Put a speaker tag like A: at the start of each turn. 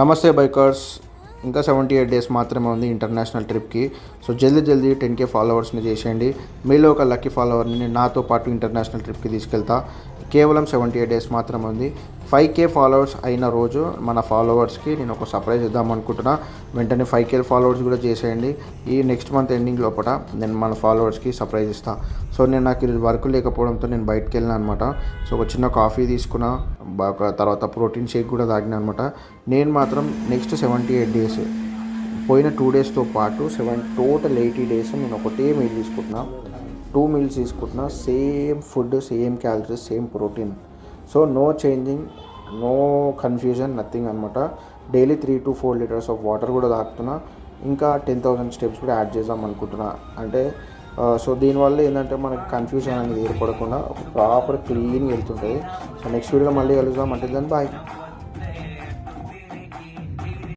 A: నమస్తే బైకర్స్. ఇంకా 78 డేస్ మాత్రమే ఉంది ఇంటర్నేషనల్ ట్రిప్కి. సో జల్దీ 10K ఫాలోవర్స్ని చేసేయండి. మీలో ఒక లక్కీ ఫాలోవర్ని నాతో పాటు ఇంటర్నేషనల్ ట్రిప్కి తీసుకెళ్తా. కేవలం 78 డేస్ మాత్రమే ఉంది. 5K ఫాలోవర్స్ అయిన రోజు మన ఫాలోవర్స్కి నేను ఒక సర్ప్రైజ్ ఇద్దాం అనుకుంటున్నా. వెంటనే 5K ఫాలోవర్స్ కూడా చేసేయండి. ఈ నెక్స్ట్ మంత్ ఎండింగ్ లోపల నేను మన ఫాలోవర్స్కి సర్ప్రైజ్ ఇస్తాను. సో నాకు ఇది వర్క్ లేకపోవడంతో నేను బయటకు వెళ్ళినా అనమాట. సో ఒక చిన్న కాఫీ తీసుకున్నా, బాగా తర్వాత ప్రోటీన్ షేక్ కూడా తాగినా అనమాట. నేను మాత్రం నెక్స్ట్ 78 డేస్ పోయిన 2 డేస్తో పాటు టోటల్ 80 డేస్ నేను ఒకటే మీల్ తీసుకుంటున్నా. 2 మీల్స్ తీసుకుంటున్నా. Same food, same calories, same protein. So no changing, no confusion, nothing అనమాట. Daily 3 to 4 litres of water కూడా తాగుతున్నా. ఇంకా 10,000 స్టెప్స్ కూడా యాడ్ చేద్దాం అనుకుంటున్నా. అంటే సో దీనివల్ల ఏంటంటే మనకి కన్ఫ్యూజన్ అనేది ఏర్పడకుండా ప్రాపర్ క్లీన్గా వెళ్తుంటుంది. సో నెక్స్ట్ వీడియోలో మళ్ళీ కలుద్దాం. అంటే దాన్ని బాయ్.